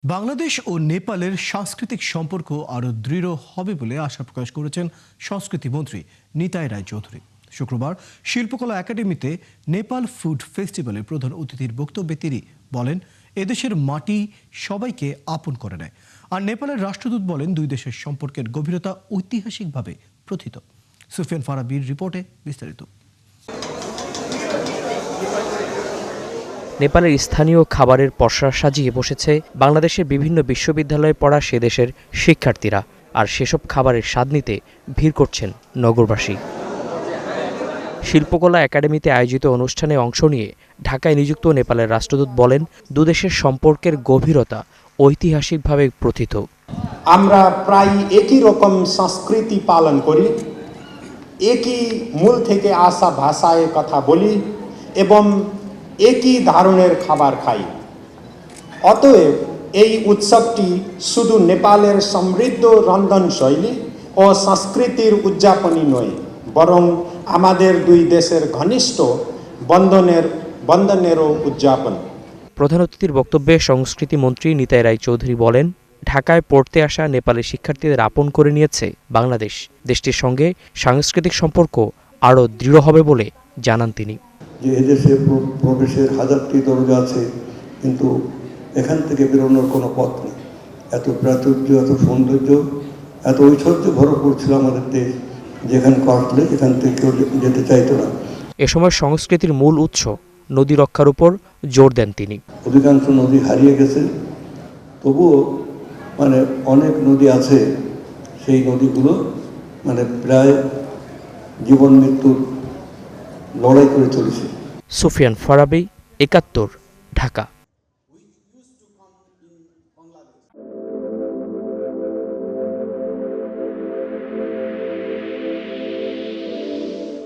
বাংলাদেশ ও নেপালের সাংস্কৃতিক সম্পর্ক আরও দৃঢ় হবে বলে আশা প্রকাশ করেছেন সংস্কৃতি মন্ত্রী নিতাই রায় চৌধুরী। শুক্রবার শিল্পকলা একাডেমিতে নেপাল ফুড ফেস্টিভ্যালের প্রধান অতিথির বক্তব্যে তিনি বলেন, এদেশের মাটি সবাইকে আপন করে নেয়। আর নেপালের রাষ্ট্রদূত বলেন, দুই দেশের সম্পর্কের গভীরতা ঐতিহাসিকভাবে প্রথিত। সুফিয়ান ফারাবির রিপোর্টে বিস্তারিত। নেপালের স্থানীয় খাবারের পসরা সাজিয়ে বসেছে বাংলাদেশের বিভিন্ন বিশ্ববিদ্যালয়ে পড়া সে দেশের শিক্ষার্থীরা। আর সেসব খাবারের স্বাদ নিতে ভিড় করছেন নগরবাসী। শিল্পকলা একাডেমিতে আয়োজিত অনুষ্ঠানে অংশ নিয়ে ঢাকায় নিযুক্ত নেপালের রাষ্ট্রদূত বলেন, দুদেশের সম্পর্কের গভীরতা ঐতিহাসিকভাবে প্রথিত। আমরা প্রায় একই রকম সংস্কৃতি পালন করি, একই মূল থেকে আসা ভাষায় কথা বলি এবং একই ধরনের খাবার খাই। অতএব এই উৎসবটি শুধু নেপালের সমৃদ্ধ রন্ধনশৈলী ও সংস্কৃতির উদযাপনই নয়, বরং আমাদের দুই দেশের ঘনিষ্ঠ বন্ধনেরও উদযাপন। প্রধান অতিথির বক্তব্যে সংস্কৃতি মন্ত্রী নিতাই রায় চৌধুরী বলেন, ঢাকায় পড়তে আসা নেপালের শিক্ষার্থীদের আপন করে নিয়েছে বাংলাদেশ। দেশটির সঙ্গে সাংস্কৃতিক সম্পর্ক আরও দৃঢ় হবে বলে জানান তিনি। যে এদেশে প্রবেশের হাজারটি দরজা আছে, কিন্তু এখান থেকে বেরোনোর কোনো পথ নেই। এত প্রাচুর্য, এত সৌন্দর্য, এত ঐশ্বর্য ভরপুর ছিল আমাদের দেশ, যেখানে আসলে এখান থেকে কেউ যেতে চাইতো না। এ সময় সংস্কৃতির মূল উৎস নদী রক্ষার উপর জোর দেন তিনি। অধিকাংশ নদী হারিয়ে গেছে, তবুও অনেক নদী আছে, সেই নদীগুলো প্রায় জীবন মৃত্যুর লড়াই করে চলেছে। সুফিয়ান ফারাবি, ৭১, ঢাকা।